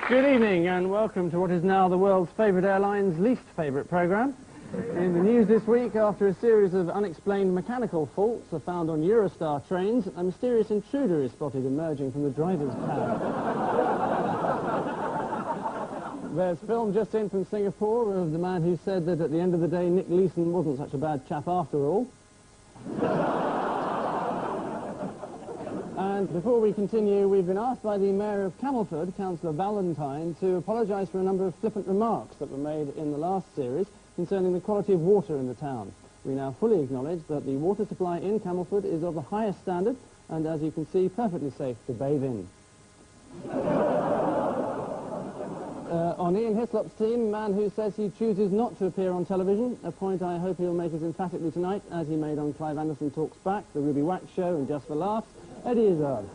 Good evening and welcome to what is now the world's favourite airline's least favourite programme. In the news this week, after a series of unexplained mechanical faults are found on Eurostar trains, a mysterious intruder is spotted emerging from the driver's cab. There's film just in from Singapore of the man who said that at the end of the day Nick Leeson wasn't such a bad chap after all. And before we continue, we've been asked by the Mayor of Camelford, Councillor Valentine, to apologise for a number of flippant remarks that were made in the last series concerning the quality of water in the town. We now fully acknowledge that the water supply in Camelford is of the highest standard and, as you can see, perfectly safe to bathe in. On Ian Hislop's team, man who says he chooses not to appear on television, a point I hope he'll make as emphatically tonight as he made on Clive Anderson Talks Back, The Ruby Wax Show and Just for Laughs, Eddie Izzard.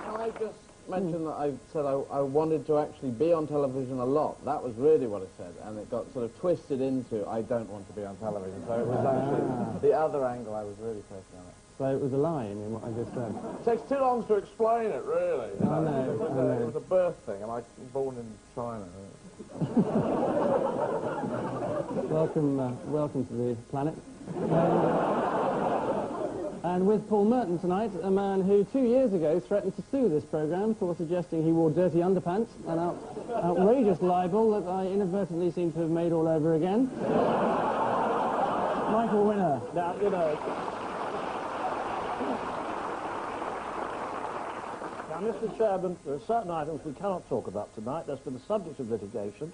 I just mentioned that I said I wanted to actually be on television a lot. That was really what I said, and it got sort of twisted into I don't want to be on television. So it was actually the other angle I was really taking on it. So it was a lie, in what I just said. It takes too long to explain it, really. I know. It was a birth thing, and I was born in China. Welcome to the planet. And with Paul Merton tonight, a man who 2 years ago threatened to sue this programme for suggesting he wore dirty underpants, an outrageous libel that I inadvertently seem to have made all over again. Michael Winner. Now, you know... Now, Mr. Chairman, there are certain items we cannot talk about tonight. That's been the subject of litigation,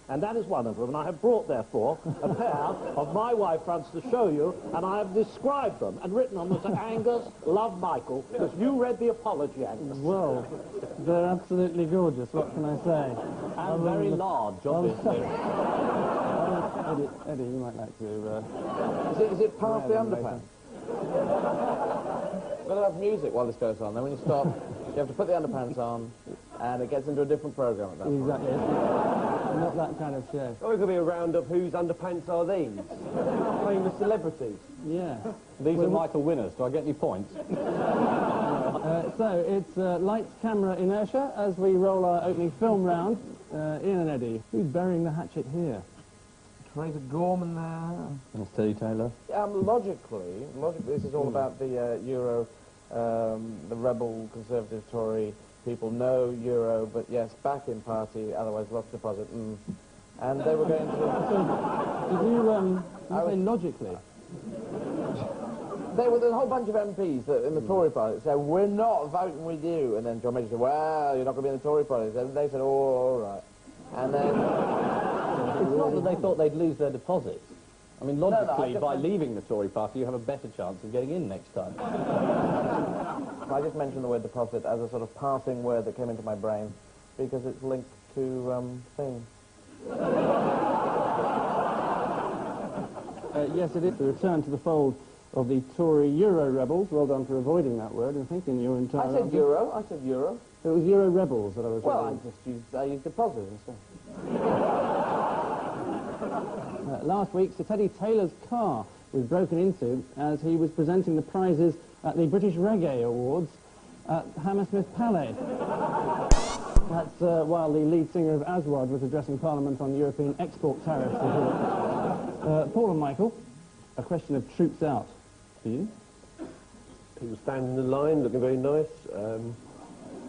and that is one of them. And I have brought, therefore, a pair of my wife fronts to show you, and I have described them and written on them as Angus, love Michael, because you read the apology, Angus. Well, they're absolutely gorgeous, what can I say? And very large, obviously. Eddie, you might like to... Is it past the underpants? We're going to have music while this goes on. Then when you stop, you have to put the underpants on, and it gets into a different programme at that point. Exactly. Not that kind of show. Oh, it could be a round of whose underpants are these? Famous celebrities. Yeah. These are Michael Winners. Do I get any points? So it's lights, camera, inertia as we roll our opening film round. Ian and Eddie, who's burying the hatchet here? Crater Gorman there. That's Teddy Taylor. Logically, this is all about the Euro, the rebel, conservative, Tory people. No Euro, but yes, back-in party, otherwise lost deposit. And they were going to... Did you say logically? There's a whole bunch of MPs in the Tory party that said, we're not voting with you. And then John Major said, well, you're not going to be in the Tory party. So they said, oh, all right. And then... It's not that they thought they'd lose their deposits. I mean, logically, by leaving the Tory party, you have a better chance of getting in next time. I just mentioned the word deposit as a sort of passing word that came into my brain because it's linked to thing. Yes, it is. The return to the fold of the Tory Euro rebels. Well done for avoiding that word and thinking your entire... I said Euro. It was Euro rebels that I was... Well, I used deposit instead. Last week, Sir Teddy Taylor's car was broken into as he was presenting the prizes at the British Reggae Awards at Hammersmith Palais. That's while the lead singer of Aswad was addressing Parliament on European export tariffs. Paul and Michael, a question of troops out for you. People standing in line, looking very nice.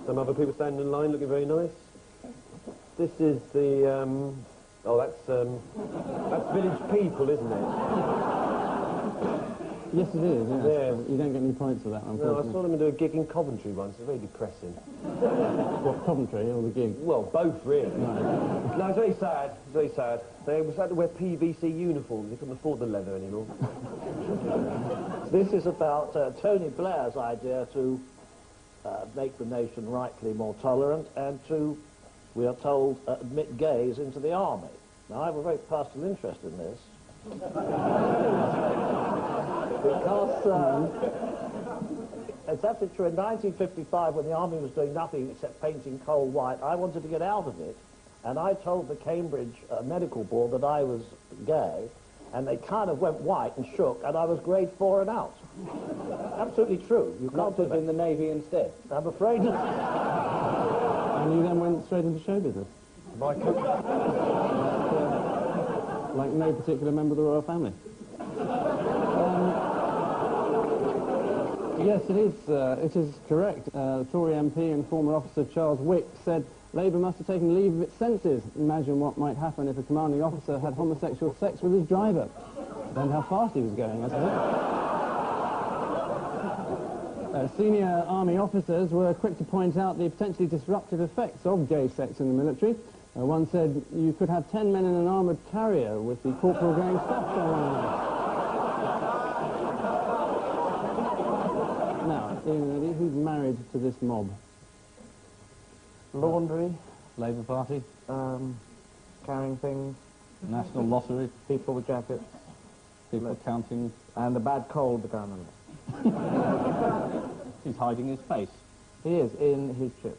Some other people standing in line, looking very nice. This is the... oh, that's Village People, isn't it? Yes, it is, yes. Yeah. You don't get any points for that, unfortunately. No, I saw them do a gig in Coventry once. It's very depressing. What, Coventry or the gig? Well, both, really. No. No, it's very sad. It's very sad. They had to wear PVC uniforms. They couldn't afford the leather anymore. This is about Tony Blair's idea to make the nation rightly more tolerant and to, we are told, admit gays into the army. Now, I have a very personal interest in this. Because it's absolutely true. In 1955, when the army was doing nothing except painting coal white, I wanted to get out of it. And I told the Cambridge Medical Board that I was gay, and they kind of went white and shook, and I was grade 4 and out. Absolutely true. You can't Not do put that. in the Navy instead. I'm afraid. And you then went straight into show business. Like no particular member of the royal family. Yes, it is correct. Tory MP and former officer Charles Wick said Labour must have taken leave of its senses. Imagine what might happen if a commanding officer had homosexual sex with his driver. Depends how fast he was going, I suppose. Senior army officers were quick to point out the potentially disruptive effects of gay sex in the military. One said you could have 10 men in an armoured carrier with the corporal going soft on one another. Now, Ian, who's married to this mob? Laundry, Labour Party, carrying things, National Lottery, people with jackets, people counting. and the bad cold the government. He's hiding his face. He is in his chips.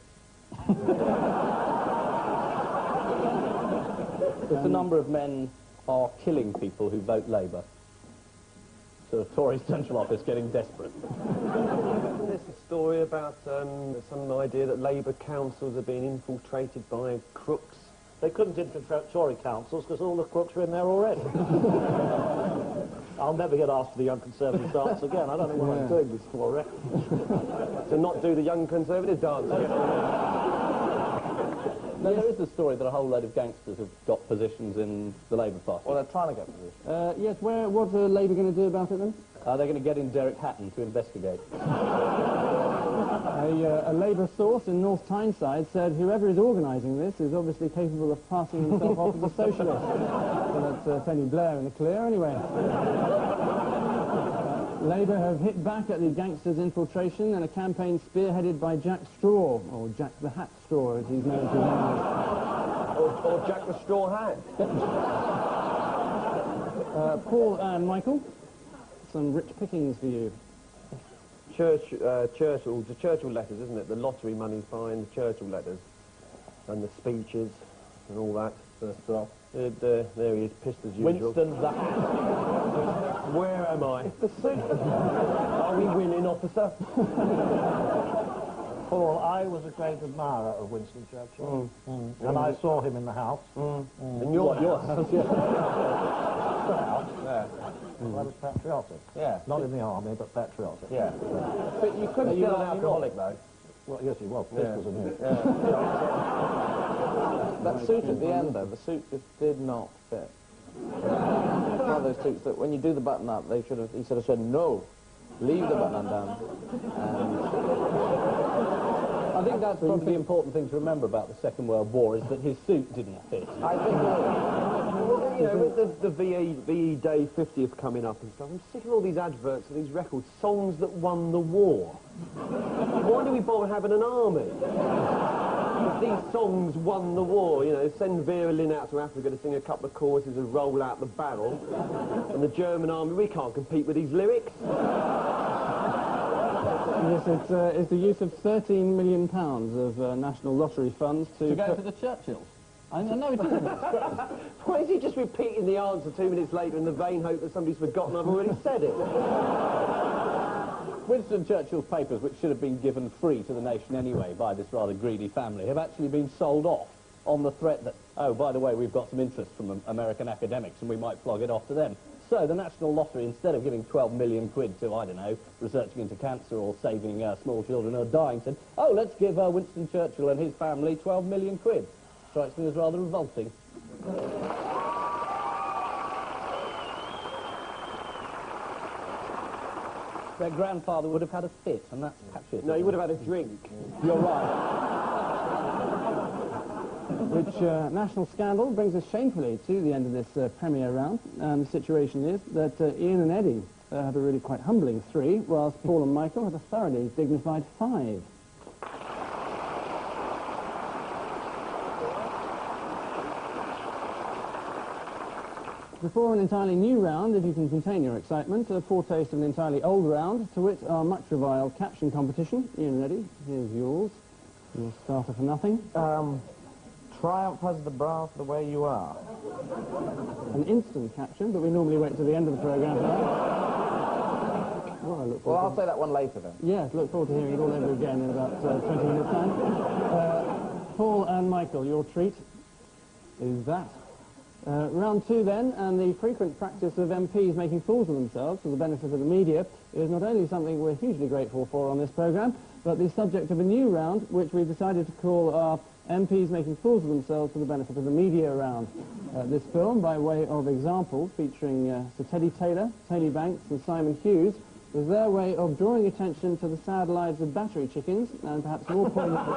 If the number of men are killing people who vote Labour, so Tory central office getting desperate. There's a story about some idea that Labour councils are being infiltrated by crooks. They couldn't infiltrate Tory councils because all the crooks are in there already. I'll never get asked for the Young Conservative dance again. I don't know what I'm doing this for, Rick. To not do the Young Conservative dance. No, there is the story that a whole load of gangsters have got positions in the Labour Party. Well, they're trying to get position. Yes, what are Labour going to do about it then? They're going to get in Derek Hatton to investigate. A Labour source in North Tyneside said whoever is organising this is obviously capable of passing himself off as a socialist. So that's Tony Blair in the clear, anyway. Labour have hit back at the gangsters' infiltration in a campaign spearheaded by Jack Straw, or Jack the Hat Straw as he's known to his Or Jack the Straw Hat. Paul and Michael, some rich pickings for you. Churchill, the Churchill letters, isn't it? The lottery money's fine, the Churchill letters, and the speeches, and all that. First draft. There he is, pissed as usual. Winston the Hat. Where am I? The suit. Are we winning, officer? Paul, I was a great admirer of Winston Churchill. And I saw him in the House. And your house? That was patriotic. Yeah. Not in the army, but patriotic. Yeah. But you couldn't You're get an an alcoholic, though. Well, yes, he was. Pistols and him. That suit at the end, though, the suit just did not fit. It's one of those suits that when you do the button up, he should have said, no, leave the button undone. I think that's probably the important thing to remember about the Second World War is that his suit didn't fit. I think You know, with the VE Day 50th coming up and stuff, I'm sick of all these adverts for these records, songs that won the war. Why do we bother having an army? If these songs won the war, you know, send Vera Lynn out to Africa to sing a couple of choruses and roll out the barrel, and the German army, we can't compete with these lyrics. Yes, it's the use of £13 million of National Lottery funds To go to the Churchills. I know it isn't. Why is he just repeating the answer 2 minutes later in the vain hope that somebody's forgotten I've already said it? Winston Churchill's papers, which should have been given free to the nation anyway by this rather greedy family, have actually been sold off on the threat that, oh, by the way, we've got some interest from American academics and we might flog it off to them. So the National Lottery, instead of giving 12 million quid to, I don't know, researching into cancer or saving small children who are dying, said, oh, let's give Winston Churchill and his family 12 million quid. Strikes me as rather revolting. Their grandfather would have had a fit, and that's patriotism. No, he would have had a drink. You're right. which national scandal brings us shamefully to the end of this premiere round. And the situation is that Ian and Eddie had a really quite humbling 3, whilst Paul and Michael had a thoroughly dignified 5. Before an entirely new round, if you can contain your excitement, a foretaste of an entirely old round, to wit our much reviled caption competition. Ian and Eddie, here's yours. You'll start for nothing. Triumph has the bra for the way you are. An instant caption, but we normally wait till the end of the programme for that. I look Well, forward I'll say that one later then. Yes, look forward to hearing it all over again in about 20 minutes' time. Paul and Michael, your treat is that. Round 2 then, and the frequent practice of MPs making fools of themselves for the benefit of the media is not only something we're hugely grateful for on this programme, but the subject of a new round, which we've decided to call our MPs making fools of themselves for the benefit of the media round. This film, by way of example, featuring Sir Teddy Taylor, Tony Banks and Simon Hughes, was their way of drawing attention to the sad lives of battery chickens, and perhaps more poignantly...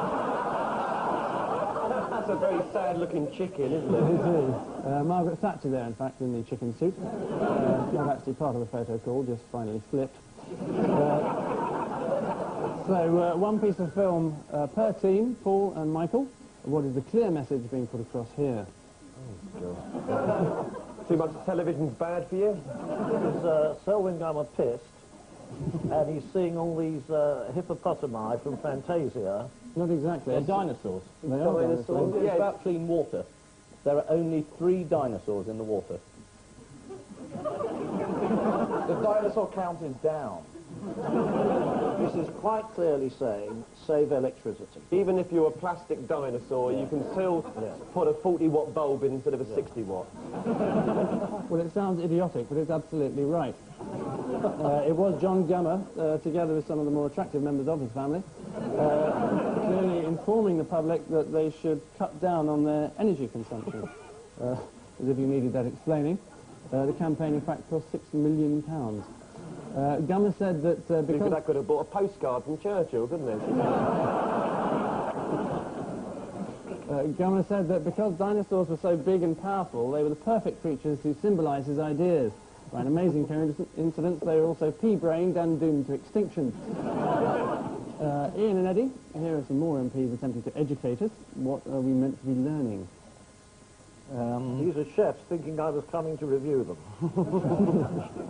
That's a very sad-looking chicken, isn't it? It is. Margaret Thatcher there, in fact, in the chicken suit. Not actually part of the photo call, just finally flipped. So, one piece of film per team, Paul and Michael. What is the clear message being put across here? Oh, God. Too much television's bad for you? There's Selwyn Gummer pissed, and he's seeing all these hippopotami from Fantasia. Not exactly. They're dinosaurs. They are dinosaurs. It's about clean water. There are only 3 dinosaurs in the water. The dinosaur count is down. This is quite clearly saying, save electricity. Even if you're a plastic dinosaur, you can still put a 40-watt bulb in instead of a 60-watt. Well, it sounds idiotic, but it's absolutely right. It was John Gummer, together with some of the more attractive members of his family, clearly informing the public that they should cut down on their energy consumption. As if you needed that explaining. The campaign, in fact, cost £6 million. Gummer said that because... That could have bought a postcard from Churchill, couldn't it? Gummer said that because dinosaurs were so big and powerful, they were the perfect creatures to symbolise his ideas. By an amazing coincidence, they were also pea-brained and doomed to extinction. Ian and Eddie, here are some more MPs attempting to educate us. What are we meant to be learning? These are chefs thinking I was coming to review them.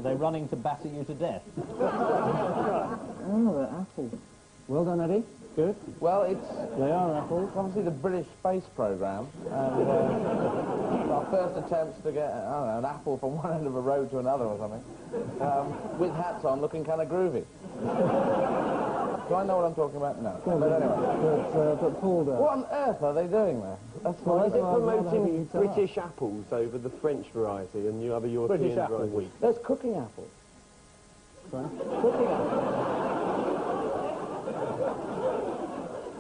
They're running to batter you to death. Oh, they're apples. Well done, Eddie. Good. Well, it's They are apples. obviously the British space programme, and our first attempts to get, I don't know, an apple from one end of a road to another or something, with hats on, looking kind of groovy. Do I know what I'm talking about? No. But anyway. But Paul does. What on earth are they doing there? That's Well, my Is it I'd rather have promoting you tell us. British apples over the French variety and you other European British Apple variety? Week. There's cooking apples. Sorry? Cooking apples.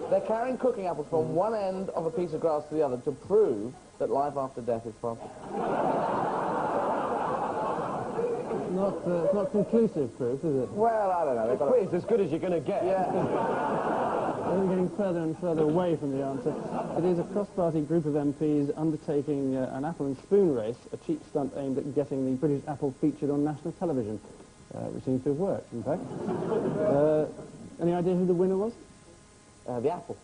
They're carrying cooking apples from one end of a piece of grass to the other to prove that life after death is possible. It's not conclusive proof, is it? Well, I don't know. They've got Well, it's as good as you're going to get. Yeah. We're getting further and further away from the answer. It is a cross-party group of MPs undertaking an apple and spoon race, a cheap stunt aimed at getting the British apple featured on national television, which seems to have worked, in fact. Any idea who the winner was? The apple.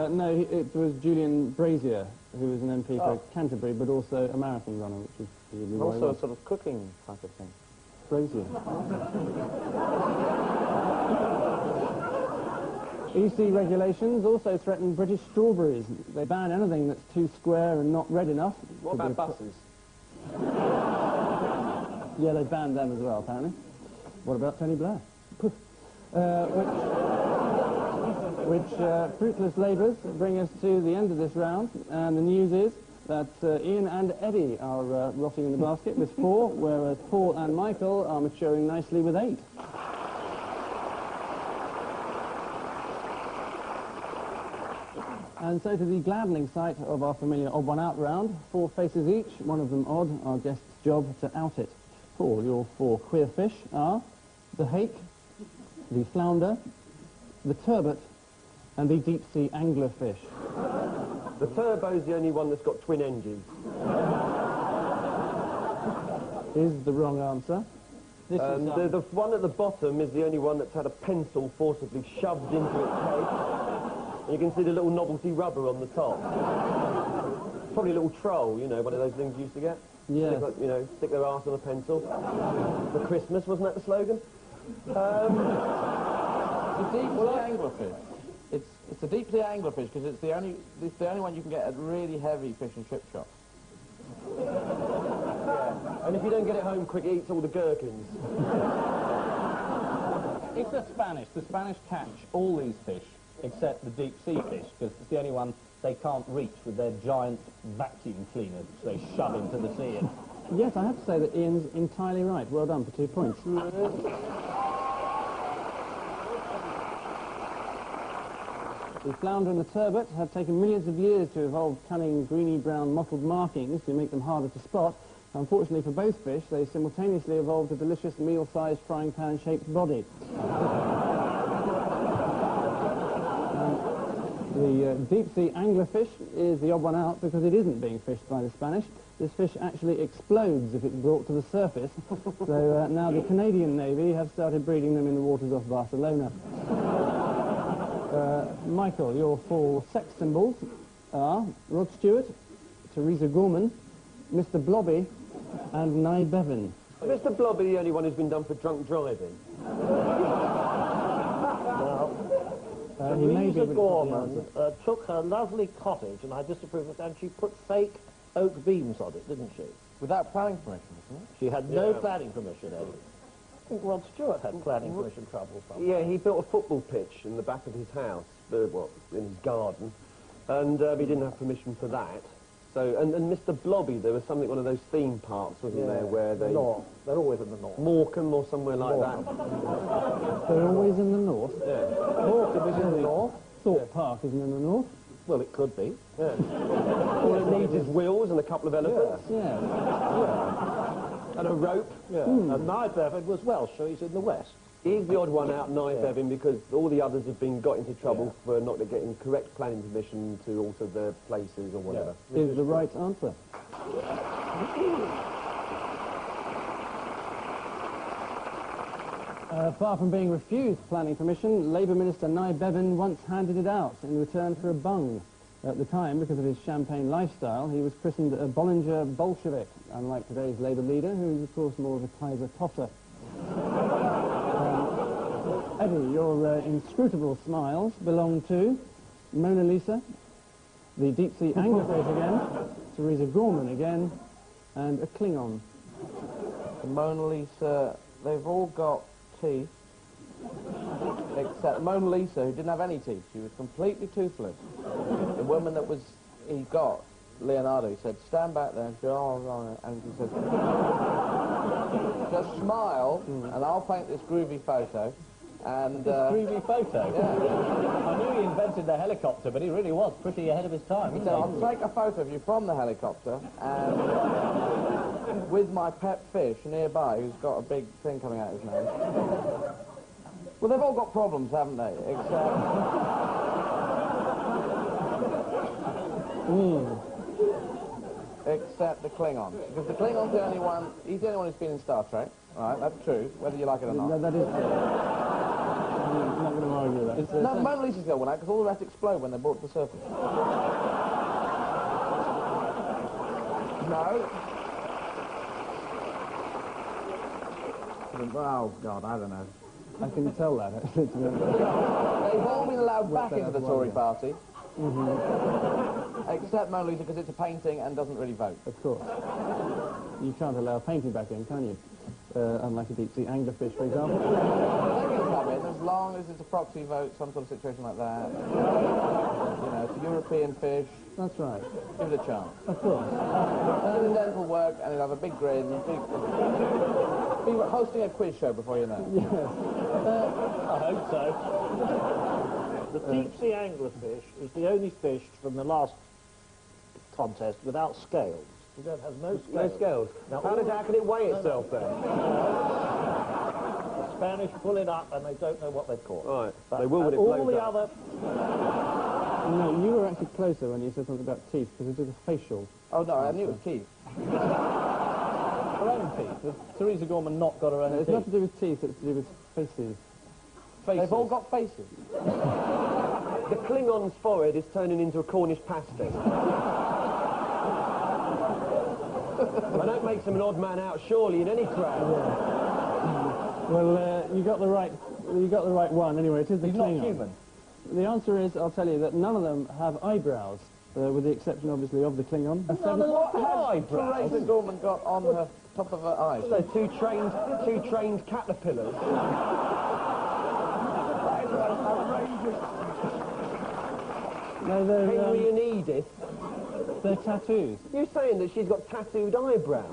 No, it was Julian Brazier, who was an MP for Canterbury, but also a marathon runner, which is probably why he Also a was. sort of cooking type of thing. Brazier. EC regulations also threaten British strawberries. They ban anything that's too square and not red enough. What about buses? Yeah, they banned them as well, apparently. What about Tony Blair? Which fruitless labours bring us to the end of this round, and the news is that Ian and Eddie are rotting in the basket with 4, whereas Paul and Michael are maturing nicely with 8. And so to the gladdening sight of our familiar odd one out round, 4 faces each, one of them odd, our guest's job to out it. Paul, your 4 queer fish are the hake, the flounder, the turbot, and the deep-sea anglerfish. The turbo's the only one that's got twin engines. Is the wrong answer. The one at the bottom is the only one that's had a pencil forcibly shoved into its head. And you can see the little novelty rubber on the top. Probably a little troll, you know, one of those things you used to get. Yes. Stick, you know, stick their arse on a pencil. For Christmas, wasn't that the slogan? The deep-sea anglerfish. It's a deep-sea anglerfish because it's the only one you can get at really heavy fish and chip shops. Yeah. And if you don't get it home quick, it eats all the gherkins. if the Spanish catch all these fish except the deep sea fish, because it's the only one they can't reach with their giant vacuum cleaners which they shove into the sea. And Yes, I have to say that Ian's entirely right. Well done for 2 points. The flounder and the turbot have taken millions of years to evolve cunning greeny-brown mottled markings to make them harder to spot. Unfortunately for both fish, they simultaneously evolved a delicious meal-sized frying pan-shaped body. The deep-sea anglerfish is the odd one out because it isn't being fished by the Spanish. This fish actually explodes if it's brought to the surface. So now the Canadian Navy have started breeding them in the waters off Barcelona. Michael, your 4 sex symbols are Rod Stewart, Teresa Gorman, Mr. Blobby, and Nye Bevan. Mr. Blobby, the only one who's been done for drunk driving. He may be, Teresa but Gorman took her lovely cottage, and I disapprove of it, and she put fake oak beams on it, didn't she? Without planning permission, isn't it? She had no planning permission, Eddie. I think Rod Stewart had planning permission trouble somewhere. Yeah, he built a football pitch in the back of his house, in his garden, and he didn't have permission for that. So, and Mr. Blobby, there was something, one of those theme parks, wasn't there, where they... North. They're always in the north. Morecambe or somewhere like that. They're always in the north. Yeah. Morecambe is in the north. Thorpe Park isn't in the north. Well, it could be. Yeah. All it needs is wheels and a couple of elephants. Yeah. And a rope. Yeah. And Nye Bevan was Welsh, so he's in the west. He's the odd one out, Nye Bevan, because all the others have been got into trouble for not getting correct planning permission to alter their places or whatever. Is the right answer. Far from being refused planning permission, Labour Minister Nye Bevan once handed it out in return for a bung. At the time, because of his champagne lifestyle, he was christened a Bollinger Bolshevik, unlike today's Labour leader, who is, of course, more of a Kaiser Potter. Eddie, your inscrutable smiles belong to Mona Lisa, the deep-sea anglerfish again, Teresa Gorman again, and a Klingon. The Mona Lisa, they've all got teeth, except Mona Lisa, who didn't have any teeth. She was completely toothless. The woman that he got, Leonardo, he said, stand back there, and she said, oh, right, and he said, just smile, and I'll paint this groovy photo. And, groovy photo. Yeah. I knew he invented the helicopter, but he really was pretty ahead of his time. He said, I'll take a photo of you from the helicopter, and with my pet fish nearby, who's got a big thing coming out of his nose. Well, they've all got problems, haven't they? Except the Klingon. Because the Klingon's the only one, he's the only one who's been in Star Trek. All right, that's true, whether you like it or not. No, that is true. I'm not going to argue that. No, Mona Lisa's the one out, because all the rest explode when they're brought to the surface. No. Oh, God, I don't know. I can tell that, actually, to be honest. They've all been allowed back into the Tory party. Except Mona Lisa, because it's a painting and doesn't really vote. Of course. You can't allow a painting back in, can you? Unlike a deep-sea anglerfish, for example. They can come in as long as it's a proxy vote, some sort of situation like that. You know, it's a European fish. That's right. Give it a chance. Of course. Incidental work, and he'll have a big grin. Be hosting a quiz show before you know. Yes. I hope so. The deep-sea anglerfish is the only fish from the last contest without scales. It has no scales. No scales. Now, How can it weigh itself then? The Spanish pull it up and they don't know what they've caught. Right. But They will when it all blows the up. other... No, you were actually closer when you said something about teeth, because it is a facial. Oh, no, I knew it was Keith. Her own teeth. Has Teresa Gorman not got her own It's teeth? not to do with teeth, it's to do with faces. They've all got faces. The Klingon's forehead is turning into a Cornish pasty. Well, that makes him an odd man out, surely, in any crowd. Yeah. Well, you got the right one. Anyway, it is the He's Klingon. not human. The answer is, I'll tell you, that none of them have eyebrows, with the exception, obviously, of the Klingon. What has Teresa Gorman got on the top of her eyes? They're two trained caterpillars. No, they're, Henry and Edith. they're tattoos. You're saying that she's got tattooed eyebrows.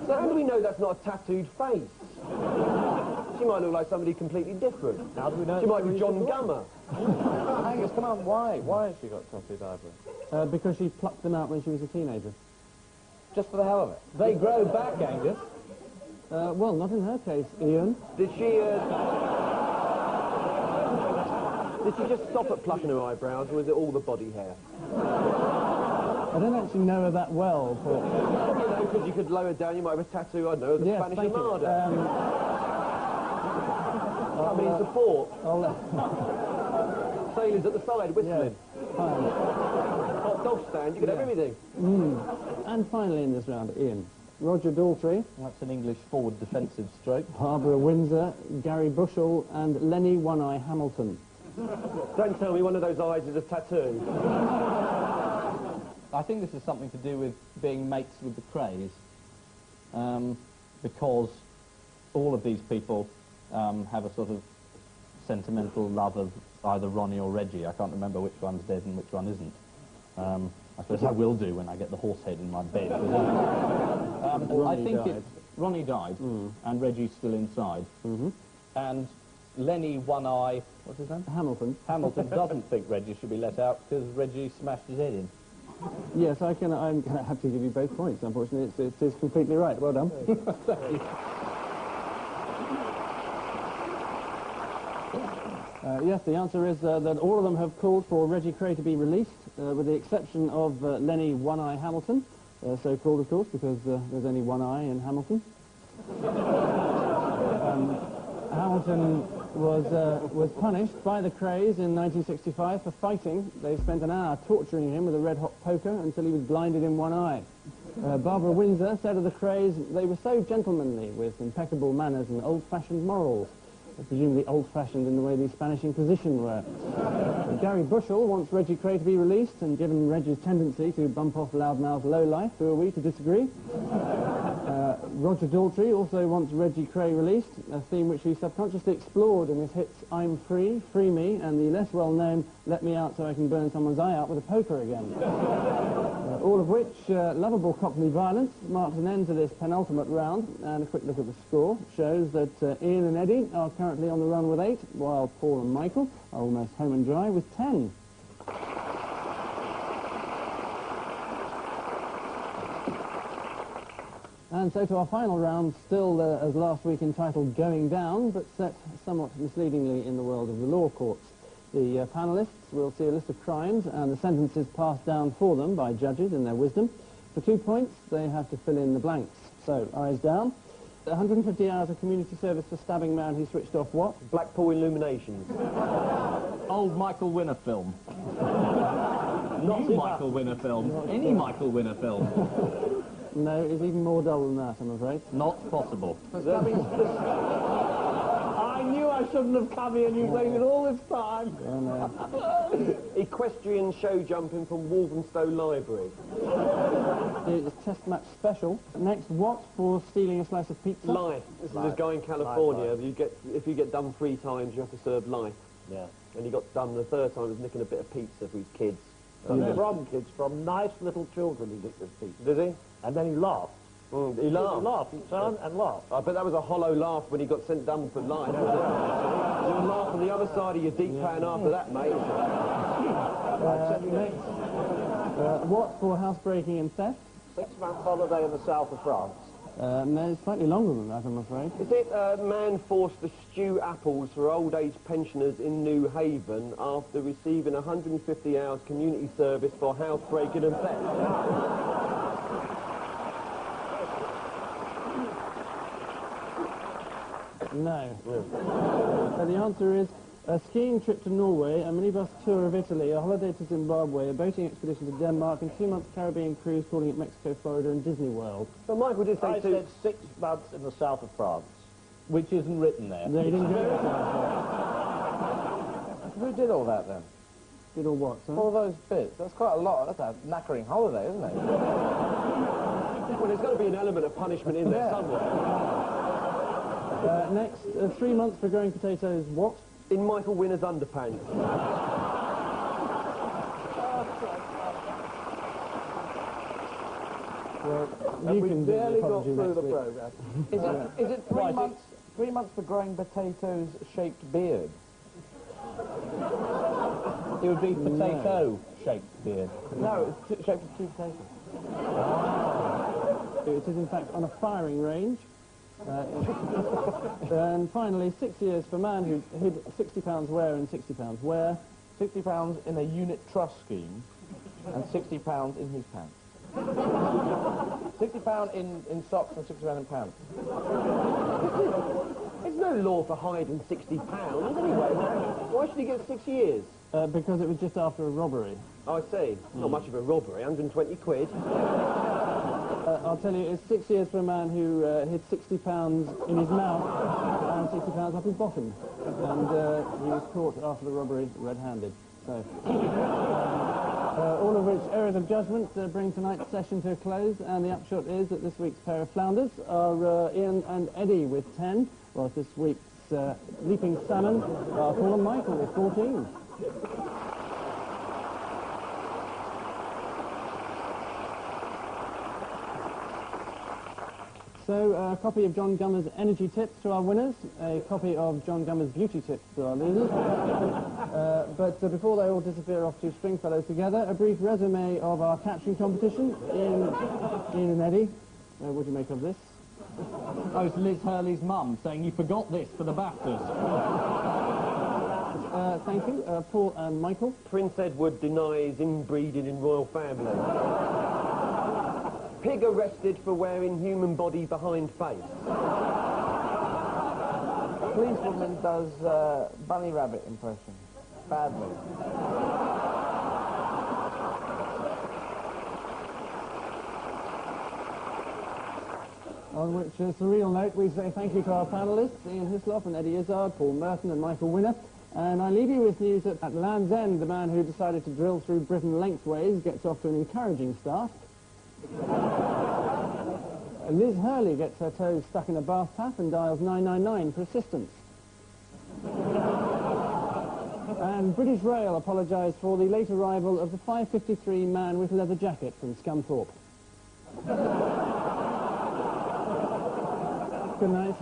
So how do we know that's not a tattooed face? She might look like somebody completely different. How do we know? She might be John Gummer. Angus, come on, why? Why has she got tattooed eyebrows? Because she plucked them out when she was a teenager. Just for the hell of it. They grow back, Angus. Well, not in her case, Ian. Did she just stop at plucking her eyebrows, or was it all the body hair? I don't actually know her that well, but... You know, because you could lower down, you might have a tattoo, I don't know, the Yes, Spanish thank you. Armada. Coming in support. Sailors at the side, whistling. Fine. Hot dog stand, you could have everything. And finally in this round, Ian. Roger Daltrey, That's an English forward defensive stroke. Barbara Windsor, Gary Bushell, and Lenny One-Eye Hamilton. Don't tell me one of those eyes is a tattoo. I think this is something to do with being mates with the Krays, because all of these people have a sort of sentimental love of either Ronnie or Reggie. I can't remember which one's dead and which one isn't. I suppose I will do when I get the horse head in my bed. I think Ronnie died, and Reggie's still inside. And Lenny One-Eye, what's his name? Hamilton. Hamilton doesn't think Reggie should be let out because Reggie smashed his head in. Yes, I'm going to have to give you both points, unfortunately. It is completely right. Well done. Yes, the answer is that all of them have called for Reggie Cray to be released, with the exception of Lenny One-Eye Hamilton, so called, of course, because there's only one eye in Hamilton. Hamilton was punished by the Krays in 1965 for fighting. They spent an hour torturing him with a red-hot poker until he was blinded in one eye. Barbara Windsor said of the Krays, they were so gentlemanly with impeccable manners and old-fashioned morals. Presumably old-fashioned in the way the Spanish Inquisition were. Gary Bushell wants Reggie Cray to be released, and given Reggie's tendency to bump off loudmouth lowlife, who are we to disagree? Roger Daltrey also wants Reggie Cray released, a theme which he subconsciously explored in his hits I'm Free, Free Me, and the less well-known Let Me Out So I Can Burn Someone's Eye Out with a Poker Again. All of which lovable Cockney violence marks an end to this penultimate round, and a quick look at the score shows that Ian and Eddie are currently on the run with 8, while Paul and Michael are almost home and dry with 10. And so to our final round, still as last week entitled Going Down, but set somewhat misleadingly in the world of the law courts. The panellists will see a list of crimes and the sentences passed down for them by judges in their wisdom. For 2 points, they have to fill in the blanks. So, eyes down. 150 hours of community service for stabbing man who switched off what? Blackpool Illuminations. Old Michael Winner film. Not Michael Winner film. Any Michael Winner film. No, it's even more dull than that, I'm afraid. Not possible. I knew I shouldn't have come here and you've waited all this time. Equestrian show jumping from Walthamstow Library. It's test match special. Next, what for stealing a slice of pizza? Life. This is this guy in California. If you get done 3 times, you have to serve life. Yeah. And he got done the 3rd time, he was nicking a bit of pizza for his kids. From kids, from nice little children he nicked his pizza. Did he? And then he laughed. He laughed. He laughed, he turned and laughed. I bet that was a hollow laugh when he got sent down for life. You'll laugh on the other side of your deep pan after that, mate. Next, what for housebreaking and theft? 6-month holiday in the south of France. No, it's slightly longer than that, I'm afraid. Is it a man forced to stew apples for old age pensioners in New Haven after receiving 150 hours community service for housebreaking and theft? No. The answer is a skiing trip to Norway, a minibus tour of Italy, a holiday to Zimbabwe, a boating expedition to Denmark, and 2 months Caribbean cruise calling at Mexico, Florida, and Disney World. But Michael did say I said 6 months in the south of France. Which isn't written there. No, you didn't go Who did all that then? Did all what, sir? All those bits. That's quite a lot. That's a knackering holiday, isn't it? Well, there's got to be an element of punishment in there somewhere. Next, 3 months for growing potatoes, what? In Michael Winner's underpants. Well, And you we can do the barely got apology through next the week. programme. Is it 3 months for growing potatoes shaped beard? It would be potato-shaped beard. No, it's shaped as 2 potatoes. It is in fact on a firing range. And finally, 6 years for a man who hid £60 where and £60 where. £60 in a unit trust scheme and £60 in his pants. £60 in socks and £60 in pants. There's no law for hiding £60 anyway. Why should he get 6 years? Because it was just after a robbery. Oh, I see. Not much of a robbery, 120 quid. I'll tell you, it's 6 years for a man who hid £60 in his mouth and £60 up his bottom. And he was caught after the robbery red-handed. So, all of which errors of judgment bring tonight's session to a close, and the upshot is that this week's pair of flounders are Ian and Eddie with 10, whilst this week's leaping salmon are Paul and Michael with 14. So, a copy of John Gummer's energy tips to our winners, a copy of John Gummer's beauty tips to our losers. But before they all disappear off to Stringfellows together, a brief resume of our catching competition. Ian and Eddie, what do you make of this? Oh, it's Liz Hurley's mum saying you forgot this for the BAFTAs. Thank you. Paul and Michael. Prince Edward denies inbreeding in royal family. Pig arrested for wearing human body behind face. Policewoman does bunny rabbit impression. Badly. On which surreal note, we say thank you to our panellists, Ian Hislop and Eddie Izzard, Paul Merton and Michael Winner. And I leave you with news that at Land's End, the man who decided to drill through Britain lengthways gets off to an encouraging start. Liz Hurley gets her toes stuck in a bath tap and dials 999 for assistance. And British Rail apologised for the late arrival of the 5:53 man with leather jacket from Scunthorpe. Good night.